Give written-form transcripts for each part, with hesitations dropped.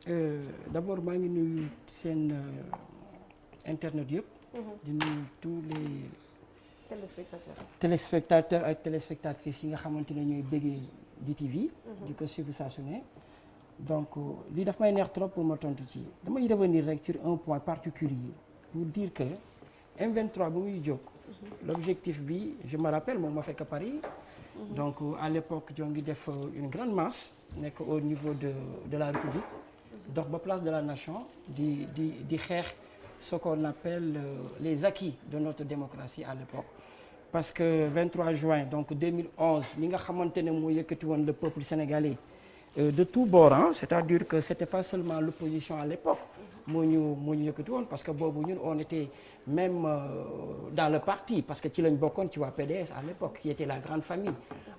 D'abord maa ngi nuyu seen internet yëpp. di nuyu tous les téléspectateurs ak téléspectatrices yi nga xamante ne ñooy bëggee DTV. di ko suivre saa su ne. donc lii daf may neex trop pour ma tontu ci damay revenir rek sur un point particulier pour dire que M23 bu muy jóg. l'objectif bi je me rappelle moom ma fekk Paris. donc à l'époque ñoo ngi def une grande masse nekk au niveau de la République. dox ba place de la nation di xeex ce qu'on appelle les acquis de notre démocratie à l'époque parce que 23 juin donc 2011 li nga xamante ne moo yëkkati woon le peuple sénégalais de tous bords c'est-à-dire que c'était pas seulement l'opposition à l'époque moo ñu yëkkati woon parce que boobu ñun on était même dans le parti parce que ci lañ bokkoon ci waa PDS à l'époque qui était la grande famille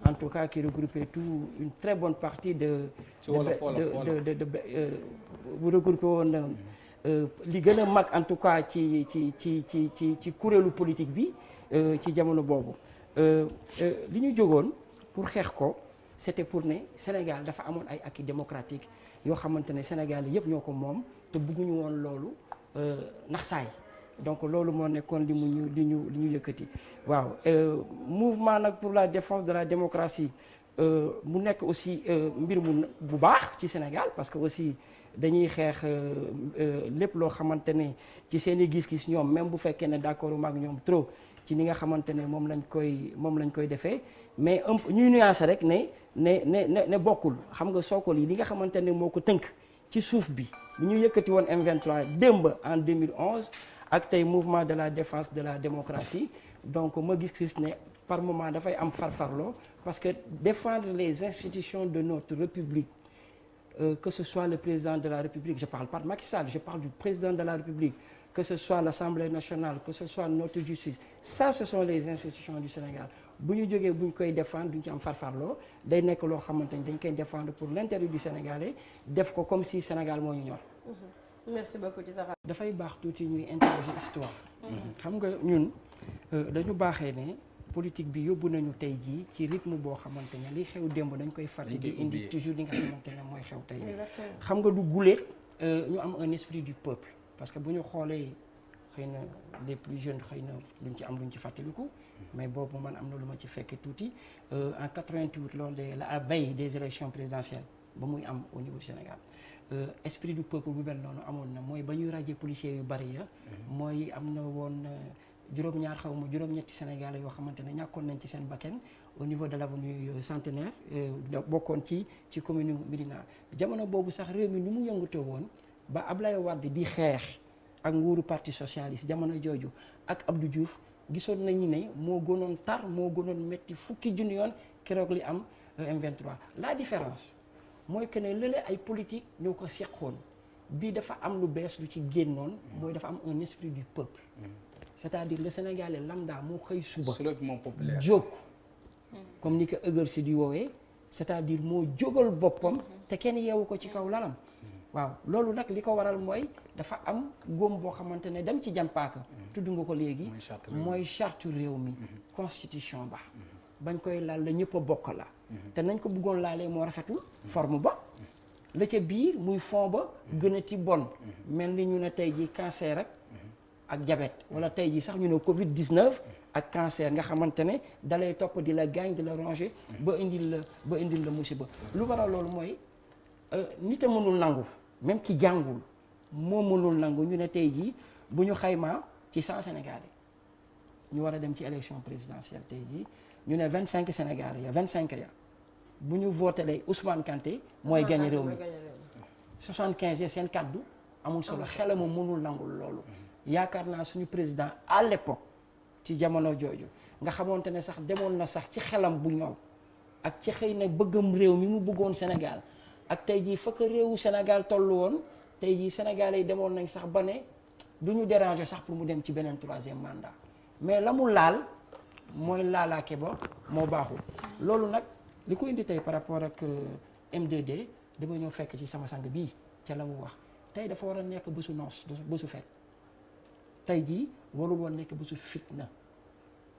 en tout cas qui regroupait une très bonne partie bu regroupé woon li gën a mag en tout cas ci kuréelu politique bi ci jamono boobu li ñu jógoon pour xeex ko c'était pour ne Sénégal dafa amoon ay acquis démocratiques yoo xamante ne Sénégal yëpp ñoo ko moom te bëgguñu woon loolu nax saay donc loolu moo nekkoon li ñu yëkkati waaw mouvement nag pour la défense de la démocratie mu nekk aussi mbir bu baax ci Sénégal parce que aussi dañuy xeex lépp loo xamante ne ci seen i gis-gis ñoom même bu fekkee ne d'accord ak ñoom trop ci ni nga xamante ne moom lañ koy defee mais ñuy nuancer rek ne bokkul xam nga sookol yi li nga xamante ne moo ko tënk ci suuf bi ñu yëkkati woon M23 démb en 2011 ak tey mouvement de la défense de la démocratie donc ma gis ne par moment dafay am farfarloo parce que défendre les institutions de notre République que ce soit le président de la République je parle pas de Macky Sall je parle du président de la République que ce soit l'Assemblée nationale que ce soit notre justice ça ce sont les institutions du Sénégal bu ñu jógee bu ñu koy défendre duñ ci am farfarloo day nekk loo xamante ni dañ koy défendre pour l'intérêt du Sénégalais def ko comme si Sénégal moo ñu ñor. merci beaucoup ci sa xalaat. dafay baax tuuti ñuy interroger histoire. xam nga ñun dañu baaxee ne politique bi yóbbu nañu tey jii ci rythme boo xamante ne li xew démb dañ koy fàtte di indi toujours li nga xamante ne mooy xew tey. xam nga du guléet ñu am un esprit du peuple parce que bu ñu xoolee xëy na les plus jeunes xëy na luñ ci am luñ ci fàttaliku. mais boobu man am na lu ma ci fekke tuuti en 88 loolu de la veille des élections présidentielles ba muy am au niveau du Sénégal esprit du peuple bu mel noonu amoon na mooy ba ñuy radier policiers yu bari ya mooy am na woon juróom-ñaar xaw ma juróom-ñetti Sénégalais yoo xamante ne ñàkkoon nañ ci seen bakkan au niveau de l'avenue Centenaire bokkoon ci commune Médina jamono boobu sax réew mi ni mu yëngatoo woon ba Ablaye Wade di xeex ak nguuru parti socialiste jamono jooju ak Abdou Diouf gisoon nañu ne moo gënoon tar moo gënoon métti fukki junni yoon keroog li am M23 la différence mooy que ne lële ay politique ñoo ko seqoon bii dafa am lu bees lu ci génnoon mooy dafa am un esprit du peuple c'est-à-dire le Sénégalais lambda moo xëy suba soulèvement populaire jóg comme ni ko ëgër si di woowee c'est-à-dire moo jógal boppam te kenn yeewu ko ci kaw lalam waaw loolu nag li ko waral mooy dafa am góom boo xamante ne dem ci jàmpaaka tudd nga ko léegi mooy charte réew mi constitution ba bañ koy laal la ñëpp a bokk la te nañ ko bëggoon laalee moo rafetul forme ba la ca biir muy fond ba gën a ti bon mel ni ñu ne tey ji cancer ak diabète wala tey ji sax ñu ne Covid-19 ak cancer nga xamante ne dalay topp di la gaañ di la ronger ba indil la musiba lu waral loolu mooy nit a mënul nangu même ki jàngul moo mënul nangu ñu ne tey jii bu ñu xaymaa ci 100 Sénégalais ñu war a dem ci élection présidentielle tey jii ñu ne 25 Sénégalais ya 25 ya bu ñu voté lay Ousmane Kanté mooy gagné réew mi 75 ya seen kaddu amul solo xelam mu mënul nangul loolu yaakaar naa suñu président à l'époque ci jamono jooju nga xamante ne sax demoon na sax ci xelam bu ñoom ak ci xëy na bëggam réew mi mu bëggoon Sénégal ak tey jii fekk réewu Sénégal tollu woon tey jii Sénégalais yi demoon nañ sax ba ne du ñu déranger sax pour mu dem ci beneen 3e mandat mais la mu laal mooy laalaake ba moo baaxul. loolu nag li ko indi tey par rapport ak M2D dama ñëw fekk ci sama sang bii ca la mu wax tey dafa war a nekk bésu noos bésu fekk tey jii warul woon nekk bésu fitna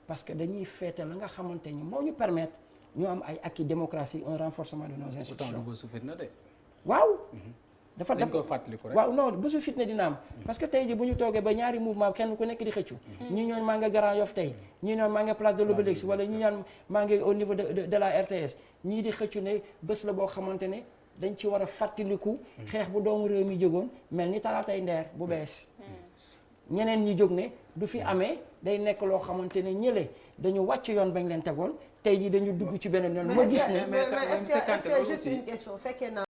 parce que dañuy feete la nga xamante ni moo ñu permettre. ñu am ay acquis démocratie un renforcement de nos institutions. pourtant du bésu fitna de. waaw dañ ko fàttaliku rek. waaw non bésu fitna dina am parce que tey ji bu ñu toogee ba ñaari mouvement kenn ku nekk di xëccu ñi ñoon maa nga Grand Yoff tey ñii noon maa nga place de l'Obélisque wala ñi ñaan maa ngi au niveau de la RTS ñii di xëccu ne bés la boo xamante ne dañ ci war a fàttaliku xeex bu doomu réew mi jógoon mel ni talaatay ndeer bu bees ñeneen ñi jóg ne du fi amee day nekk loo xamante ne ñële dañu wàcc yoon bañ leen tegoon tey ji dañu dugg ci beneen yoon ma gis ne mais est-ce que juste une question fekkee naa